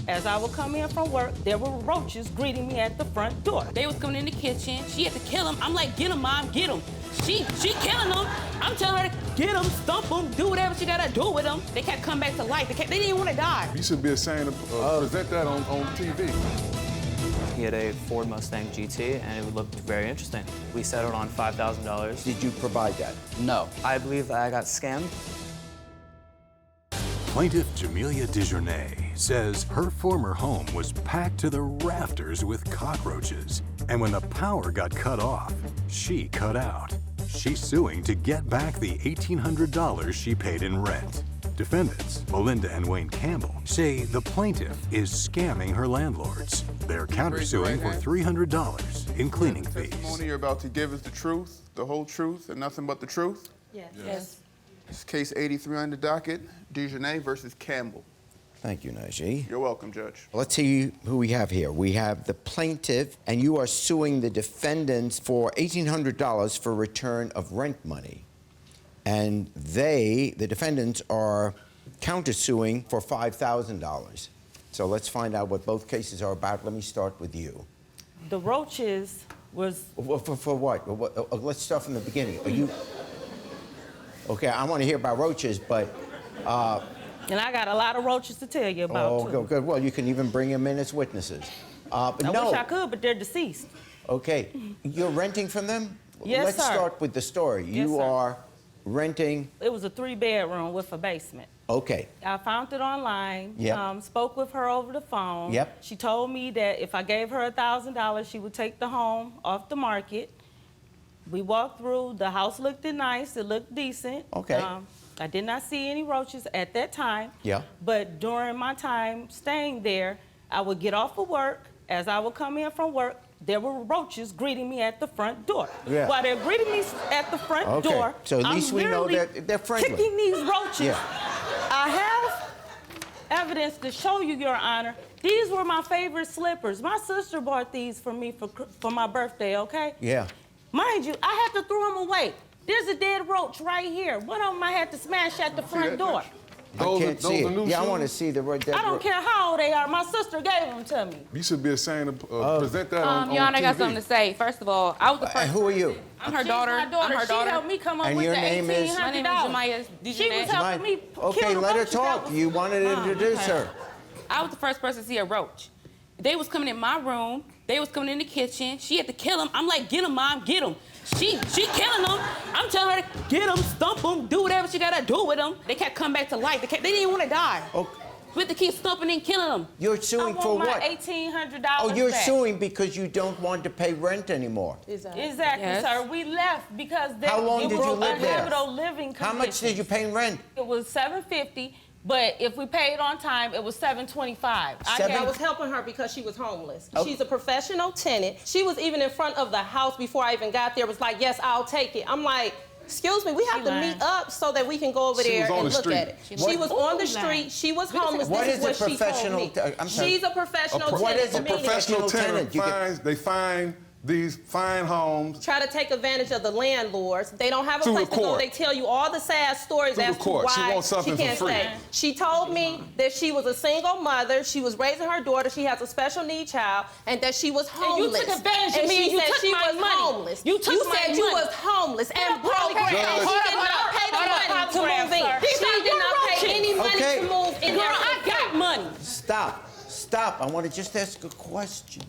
As I would come in from work, there were roaches greeting me at the front door. They was coming in the kitchen. She had to kill them. I'm like, get them, Mom, get them. She killing them. I'm telling her to get them, stump them, do whatever she gotta do with them. They kept coming back to life. They didn't want to die. You should be ashamed to present that on TV. He had a Ford Mustang GT, and it looked very interesting. We settled on $5,000. Did you provide that? No. I believe that I got scammed. Plaintiff Jamelia DeJournette says her former home was packed to the rafters with cockroaches. And when the power got cut off, she cut out. She's suing to get back the $1,800 she paid in rent. Defendants, Melinda and Wayne Campbell, say the plaintiff is scamming her landlords. They're countersuing for $300 in cleaning fees. The testimony you're about to give is the truth, the whole truth, and nothing but the truth? Yes. It's case 83 on the docket, DeJournette versus Campbell. Thank you, Najee. You're welcome, Judge. Let's see who we have here. We have the plaintiff, and you are suing the defendants for $1,800 for return of rent money. And the defendants, are countersuing for $5,000. So let's find out what both cases are about. Let me start with you. The roaches was... For what? Let's start from the beginning. Are you... Okay, I want to hear about roaches, but... And I got a lot of roaches to tell you about, too. Good. Well, you can even bring them in as witnesses. I wish I could, but they're deceased. Okay. You're renting from them? Yes, Let's start with the story. Yes, you sir. are renting... It was a 3-bedroom with a basement. Okay. I found it online, Yep. spoke with her over the phone. Yep. She told me that if I gave her $1,000, she would take the home off the market. We walked through, the house looked nice, it looked decent. Okay. I did not see any roaches at that time. Yeah. But during my time staying there, I would get off of work. As I would come in from work, there were roaches greeting me at the front door. Yeah. While they're greeting me at the front door, so at least we know that they're friendly. Kicking these roaches. Yeah. I have evidence to show you, Your Honor. These were my favorite slippers. My sister bought these for me for my birthday, okay? Yeah. Mind you, I had to throw them away. There's a dead roach right here. One of them I had to smash at the front door. I can't see it. Yeah, I want to see the dead roach. I don't care how old they are. My sister gave them to me. You should be ashamed to present that on Your Honor, I got TV. something to say. First of all, I was the first. Who are you? I'm her daughter. She's my daughter. I'm her daughter. She helped me come up And with your the name is? $1,800. My name is Jamelia DeJournette. She was helping me Okay, kill the let her roaches. talk. You wanted to introduce her. I was the first person to see a roach. They was coming in my room. They was coming in the kitchen. She had to kill them. I'm like, get them, Mom, get them. She killing them. I'm telling her to get them, stump them, do whatever she gotta do with them. They kept coming back to life. They didn't want to die. Okay. We had to keep stumping and killing them. You're suing for what? I want my $1,800 Oh, you're back. suing because you don't want to pay rent anymore. Exactly, Yes. sir. We left because How long did you live there? habitable living How much did you pay in rent? It was $750, but if we paid on time, it was $725. I was helping her because she was homeless. Okay. She's a professional tenant. She was even in front of the house before I even got there, was like, yes, I'll take it. I'm like, excuse me, we have to meet up so that we can go over there and look at it. She was on the street. She was homeless. What This is is a what she told professional me. I'm sorry. She's a professional tenant. What is a A professional tenant You get- they find these fine homes. Try to take advantage of the landlords. They don't have a To place the to go. court. They tell you all the sad stories To the as to court. why She wants something she can't for free. stay. She told me that she was a single mother. She was raising her daughter. She has a special needs child, and that she was homeless. you took advantage of me she and you said took she my was money. homeless. You took my said you money. was homeless and broke. Hold She up, did not pay the money to move in. These She are did your not pay roaches. any money Okay. to move in. Girl, I got money. Stop. I want to just ask a question.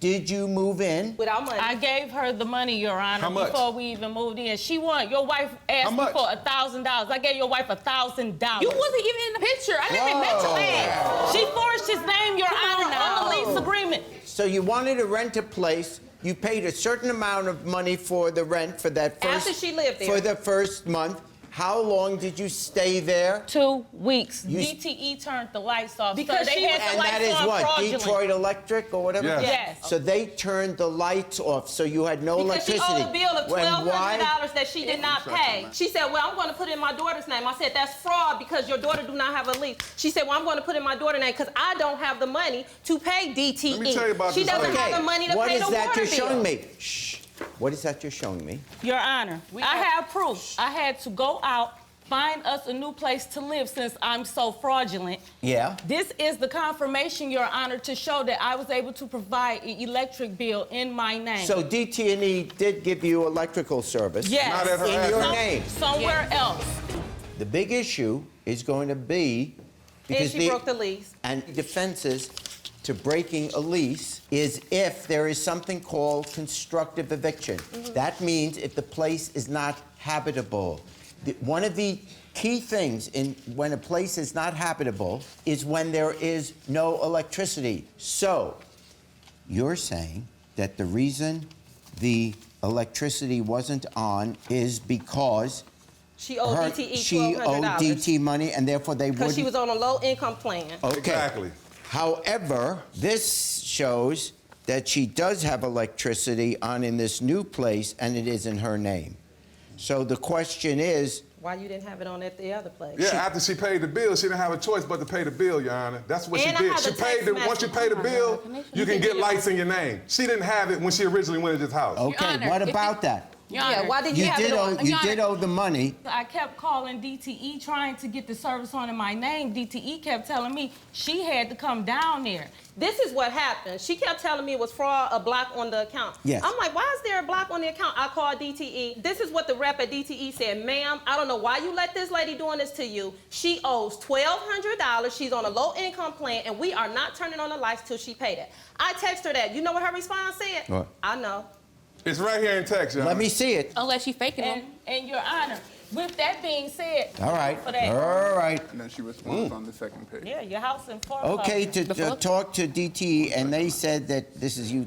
Did you move in? Without money. I gave her the money, Your Honor, How much? before we even moved in. Your wife asked me much? for $1,000. I gave your wife $1,000. You wasn't even in the picture. I never even met your ass. She forged his name, Your Honor, on the lease agreement. So you wanted to rent a place. You paid a certain amount of money for the rent for that first... After she lived there. For the first month. How long did you stay there? 2 weeks. You- DTE turned the lights off. Because so they she had was- the And lights that is on what? fraudulent. Detroit Electric or whatever? Yes. Yes. So they turned the lights off, so you had no Because she electricity. owed a bill of And why? $1,200 that she did not pay. She said, well, I'm going to put in my daughter's name. I said, that's fraud because your daughter do not have a lease. She said, well, I'm going to put in my daughter's name because I don't have the money to pay DTE. Let me tell you about she this doesn't lady. have the money to What pay is the that water you're bill. showing me? Shh. What is that you're showing me? Your Honor, I have proof. I had to go out find us a new place to live since I'm so fraudulent. Yeah. This is the confirmation, Your Honor, to show that I was able to provide an electric bill in my name. So DT&E did give you electrical service. Yes. Not at her In address. your name. Somewhere else. The big issue is going to be And she broke the lease. And defenses to breaking a lease is if there is something called constructive eviction. That means if the place is not habitable. One of the key things in when a place is not habitable is when there is no electricity. So you're saying that the reason the electricity wasn't on is because She owed DTE she owed $1,200. DT money, and therefore they wouldn't. Because she was on a low-income plan. Okay. Exactly. However, this shows that she does have electricity on in this new place, and it is in her name. So the question is, Why you didn't have it on at the other place? Yeah, after she paid the bill, she didn't have a choice but to pay the bill, Your Honor. That's what And she I did. have She a paid text once you message. pay the bill, you can get lights in your name. She didn't have it when she originally went to this house. okay, Honor, what if about that? Your Yeah, Honor, why did you have it on? You did owe the money. I kept calling DTE trying to get the service on in my name. DTE kept telling me she had to come down there. This is what happened. She kept telling me it was fraud, a block on the account. Yes. I'm like, why is there a block on the account? I called DTE. This is what the rep at DTE said. Ma'am, I don't know why you let this lady doing this to you. She owes $1,200. She's on a low-income plan, and we are not turning on the lights till she paid it. I text her that. You know what her response said? What? I know. It's right here in text, Your Honor. Let me see it. unless she faking them. And Your Honor, with that being said, All right, for that, all right. And then she responds on the second page. yeah, your house in foreclosure. Okay, to talk to DT, and they said that, this is you,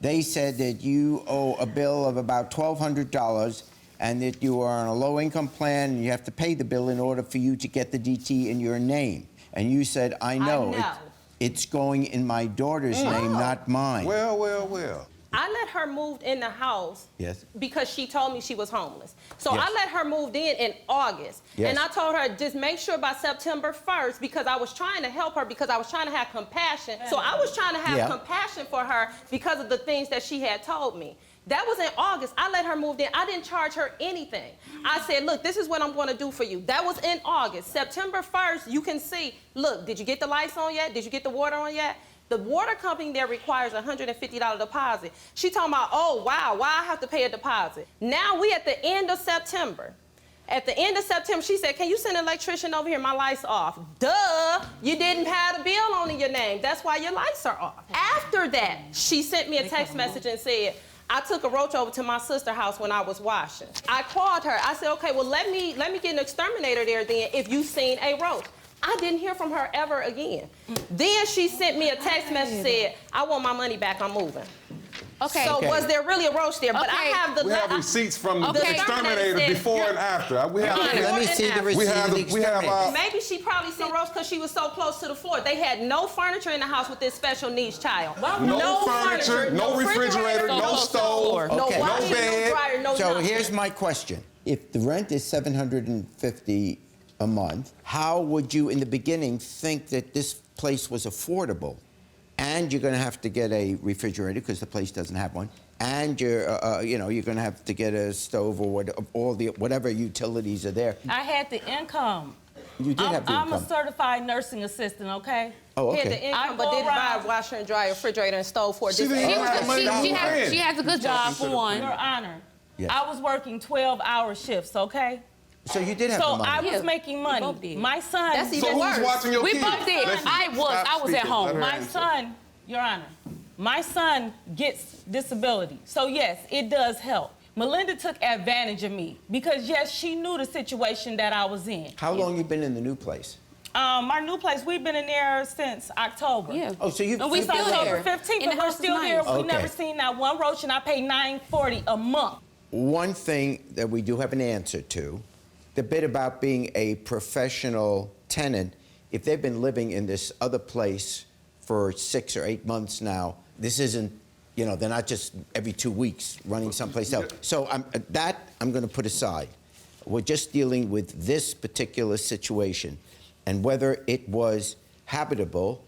they said that you owe a bill of about $1,200 and that you are on a low-income plan and you have to pay the bill in order for you to get the DT in your name. And you said, I know. It's going in my daughter's name, not mine. Well, well, well. I let her move in the house Yes. because she told me she was homeless. So Yes. I let her move in August. Yes. And I told her, just make sure by September 1st, because I was trying to help her, because I was trying to have compassion. So I was trying to have compassion for her because of the things that she had told me. That was in August. I let her move in. I didn't charge her anything. I said, look, this is what I'm going to do for you. That was in August. September 1st, you can see, look, did you get the lights on yet? Did you get the water on yet? The water company there requires a $150 deposit. She talking about, oh, wow, why I have to pay a deposit? Now we at the end of September. At the end of September, she said, can you send an electrician over here? My lights off. Duh, you didn't have the bill on in your name. That's why your lights are off. After that, she sent me a text message and said, I took a roach over to my sister's house when I was washing. I called her. I said, okay, well, let me get an exterminator there then if you've seen a roach. I didn't hear from her ever again. Then she sent me a text message said, I want my money back, I'm moving. Okay. So was there really a roach there? But I have the We have receipts from the Okay. exterminator before and after. We have, Let me see the receipt we have, of the we have exterminator. Maybe she probably seen roach because she was so close to the floor. They had no furniture in the house with this special needs child. no furniture, no refrigerator, no stove, no Okay. washing, no bed. dryer, no So nothing. here's my question. If the rent is $750 a month, how would you, in the beginning, think that this place was affordable? And you're going to have to get a refrigerator because the place doesn't have one. And you're going to have to get a stove or whatever utilities are there. I had the income. You did have the I'm income. a certified nursing assistant, okay? Oh, He had okay. the income, I but go didn't buy around- a washer and dryer, refrigerator, and stove for She this. didn't have the money down rent. She has a good job for one. Your Honor, Yes. I was working 12-hour shifts, okay? So you did have So the money. I was Yeah, making we money. both did. My son, That's So even who's worse. watching your We kids? both did. Listen, I was stop at speaking. home. Let her my answer. son, Your Honor, my son gets disability. So yes, it does help. Melinda took advantage of me because yes, she knew the situation that I was in. How long you been in the new place? Our new place, we've been in there since October. Yeah. Oh, so you've And we you've still been there. October 15th, And the but we're house is still nice. here. We Okay. never seen that one roach, and I pay $940 a month. One thing that we do have an answer to, the bit about being a professional tenant, if they've been living in this other place for 6 or 8 months now, this isn't, they're not just every 2 weeks running someplace else. So I'm going to put aside. We're just dealing with this particular situation and whether it was habitable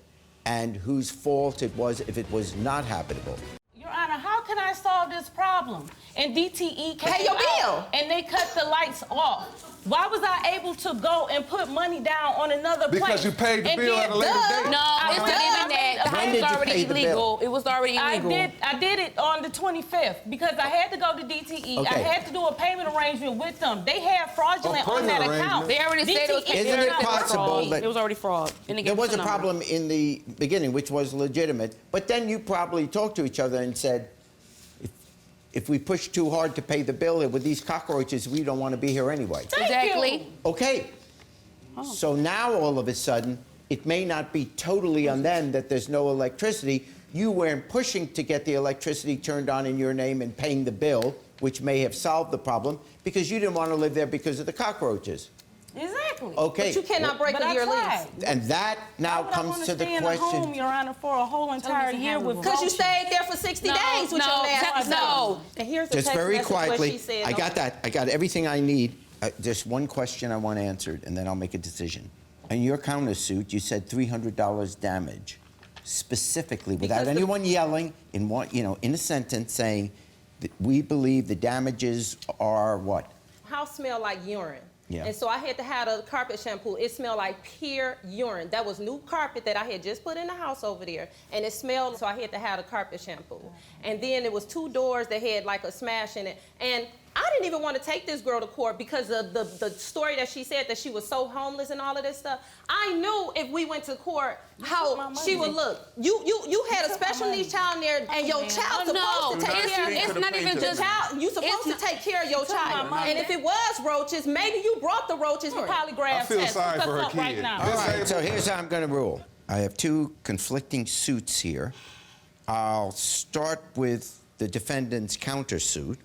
and whose fault it was if it was not habitable. Your Honor, how can can I solve this problem? And DTE came Pay your bill. out and they cut the lights off. Why was I able to go and put money down on another place? Because you paid the and bill then, at a later date. No, it's not even that. The When house did was you already pay the bill? illegal. It was already illegal. I did it on the 25th because I had to go to DTE. Okay. I had to do a payment arrangement with them. They had fraudulent on that payment account. They already said it was DTE Isn't it account was possible fraud. that- It was already fraud. And they There gave was us a the number. problem in the beginning, which was legitimate, but then you probably talked to each other and said, if we push too hard to pay the bill with these cockroaches, we don't want to be here anyway. Thank Exactly. you. Okay. So now all of a sudden, it may not be totally on them that there's no electricity. You weren't pushing to get the electricity turned on in your name and paying the bill, which may have solved the problem, because you didn't want to live there because of the cockroaches. Exactly. Okay. But you cannot break But a I year tried. lease. And that now Why would I comes wanna to the stay in a home, question. Your Honor, for a whole entire year with Because you roaches? stayed there for 60 days with your nasty no. self. And here's the Just text very message where quietly, she said, I no. got that. I got everything I need. Just one question I want answered, and then I'll make a decision. In your countersuit, you said $300 damage, specifically, without Because anyone yelling, in one, in a sentence saying, that we believe the damages are what? House smelled like urine. Yeah. And so I had to have a carpet shampoo. It smelled like pure urine. That was new carpet that I had just put in the house over there. And it smelled, so I had to have a carpet shampoo. And then it was 2 doors that had like a smash in it. And I didn't even want to take this girl to court because of the story that she said that she was so homeless and all of this stuff. I knew if we went to court took my how money. she would look. You had a took my special money. needs child in there, and your child's supposed to take care of it's not even just you supposed to take care of your took my child. money. And if it was roaches, maybe you brought the roaches Do a here. polygraph I feel test. sorry Look for us her up right kid. now. All right, so here's how I'm going to rule. I have 2 conflicting suits here. I'll start with the defendant's countersuit.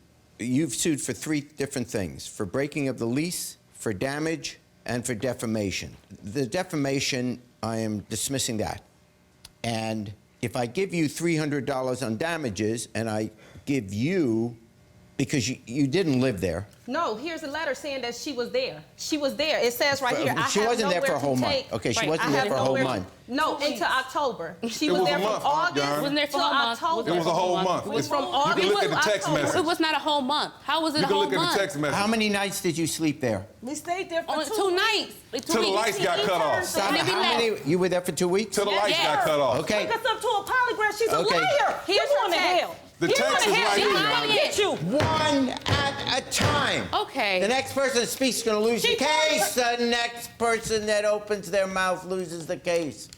You've sued for 3 different things: for breaking of the lease, for damage, and for defamation. The defamation, I am dismissing that. And if I give you $300 on damages, and I give you, because you didn't live there. No, here's a letter saying that she was there. She was there. It says right here. She wasn't there for a whole month. Okay, she wasn't there for a whole month. No, into October. She It was was there a from month, August Yarn. Wasn't there for till a whole month? October. It was a whole month. It was from You August can look to at the text October. message. It was not a whole month. How was it You a can whole look at month? the text message. How many nights did you sleep there? We stayed there for Only 2 2 weeks. nights. Like 2 Till the weeks. lights got cut off. Sana, Maybe how less. many? You were there for 2 weeks? Till the lights Yes. got cut off. Okay. Take us up to a polygraph. She's Okay. a liar. Here's You're her going to text. hell. The You're text going is to hell. right She's here, going Your to get you. One at a time. Okay. The next person that speaks is going to lose the She case. The next person that opens their mouth loses the case.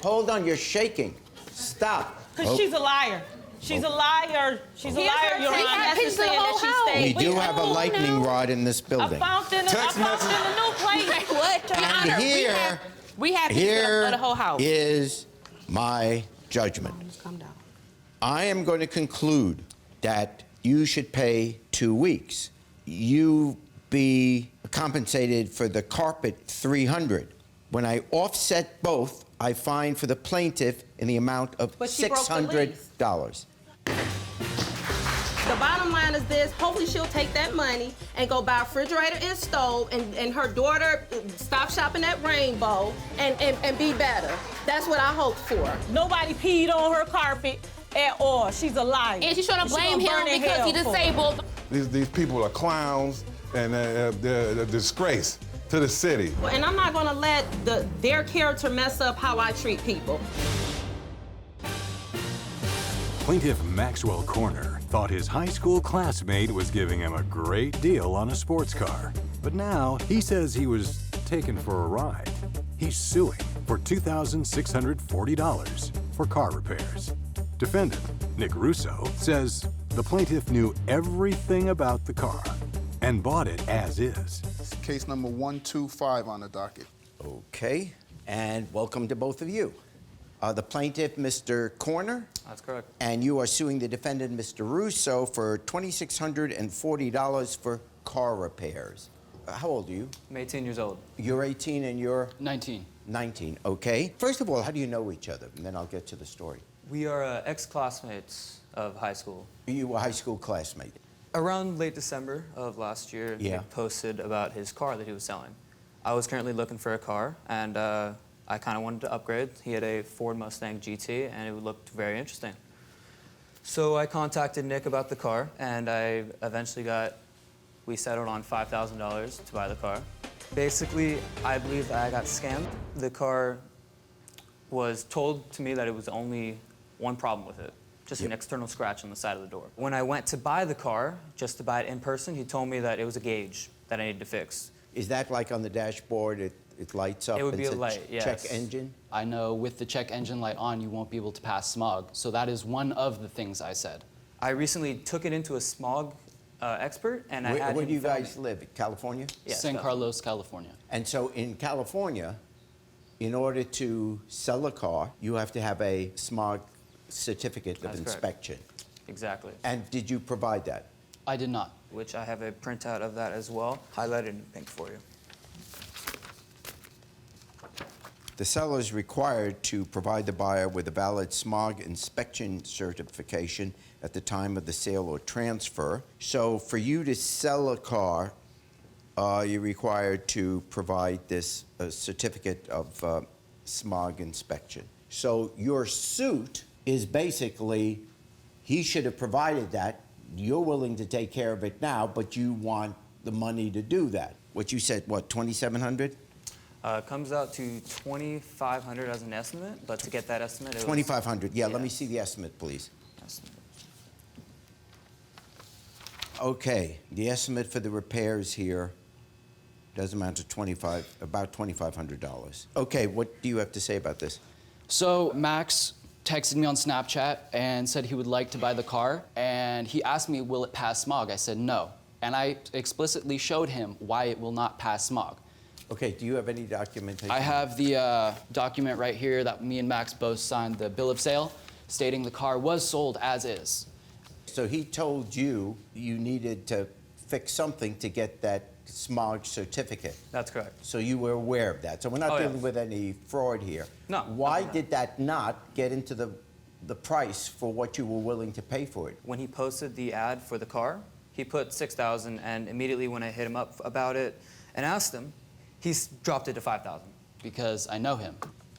Hold on, you're shaking. Stop. Because she's a liar. She's a liar. She's a Here's liar, her Your text Honor. message Pictures of the saying whole that she house. stayed. We do have a lightning rod in this I building. found in a Text message. new place. What? Your And Honor, here, we have pictures here of the whole house. is my judgment. Calm down. I am going to conclude that you should pay 2 weeks. You be compensated for the carpet $300. When I offset both, I fine for the plaintiff in the amount of But she broke the lease. $600. The bottom line is this: hopefully she'll take that money and go buy a refrigerator and stove, and her daughter stop shopping at Rainbow and be better. That's what I hope for. Nobody peed on her carpet at all. She's a liar. And she's trying to blame gonna burn him in because hell he for it. disabled. These people are clowns and they're a disgrace to the city. And I'm not gonna let their character mess up how I treat people. Plaintiff Maxwell Corner thought his high school classmate was giving him a great deal on a sports car. But now he says he was taken for a ride. He's suing for $2,640 for car repairs. Defendant, Nick Russo, says the plaintiff knew everything about the car and bought it as is. Case number 125 on the docket. Okay, and welcome to both of you. The plaintiff, Mr. Corner, That's correct. and you are suing the defendant, Mr. Russo, for $2,640 for car repairs. How old are you? I'm 18 years old. You're 18 and you're 19. 19, okay. First of all, how do you know each other? And then I'll get to the story. We are ex-classmates of high school. You were a high school classmate. Around late December of last year, Yeah. Nick posted about his car that he was selling. I was currently looking for a car, and I kind of wanted to upgrade. He had a Ford Mustang GT, and it looked very interesting. So I contacted Nick about the car, and I eventually we settled on $5,000 to buy the car. Basically, I believe that I got scammed. The car was told to me that it was only one problem with it, just an external scratch on the side of the door. When I went to buy the car, just to buy it in person, he told me that it was a gauge that I needed to fix. Is that like on the dashboard, it lights up? It would and be a says light, yes. Check engine? I know with the check engine light on, you won't be able to pass smog. So that is one of the things I said. I recently took it into a smog expert, and I had Where him do you film guys it. live? California? Yes, San definitely. Carlos, California. And so in California, in order to sell a car, you have to have a smog certificate of That's correct. inspection. Exactly. And did you provide that? I did not. Which I have a printout of that as well, highlighted in pink for you. The seller is required to provide the buyer with a valid smog inspection certification at the time of the sale or transfer. So for you to sell a car, you're required to provide this certificate of smog inspection. So your suit is basically, he should have provided that. You're willing to take care of it now, but you want the money to do that. What you said, what, $2,700? Comes out to $2,500 as an estimate, but to get that estimate, it was... $2,500, yeah, let me see the estimate, please. Okay, the estimate for the repairs here does amount to about $2,500. Okay, what do you have to say about this? So Max texted me on Snapchat and said he would like to buy the car, and he asked me, will it pass smog? I said no, and I explicitly showed him why it will not pass smog. Okay, do you have any documentation? I have the document right here that me and Max both signed, the bill of sale, stating the car was sold as is. So he told you you needed to fix something to get that smog certificate. That's correct. So you were aware of that. So we're not dealing yes. with any fraud here. No. Why did that not get into the price for what you were willing to pay for it? When he posted the ad for the car, he put $6,000, and immediately when I hit him up about it and asked him, he's dropped it to $5,000. Because I know him.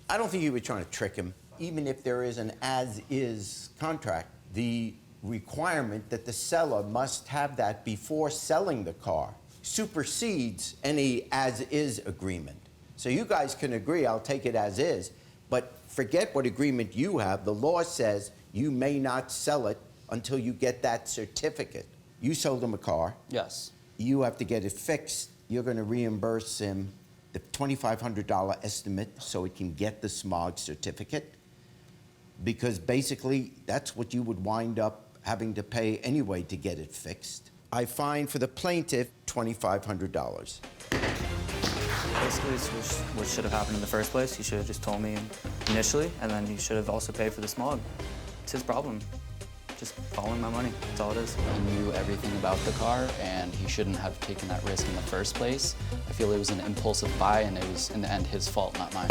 I don't think you were trying to trick him. Even if there is an as-is contract, the requirement that the seller must have that before selling the car supersedes any as-is agreement. So you guys can agree, I'll take it as is, but forget what agreement you have. The law says you may not sell it until you get that certificate. You sold him a car. Yes. You have to get it fixed. You're going to reimburse him the $2,500 estimate so it can get the smog certificate, because basically that's what you would wind up having to pay anyway to get it fixed. I fine for the plaintiff $2,500. Basically, it's what should have happened in the first place. He should have just told me initially, and then he should have also paid for the smog. It's his problem. Just following my money. That's all it is. He knew everything about the car, and he shouldn't have taken that risk in the first place. I feel it was an impulsive buy, and it was, in the end, his fault, not mine.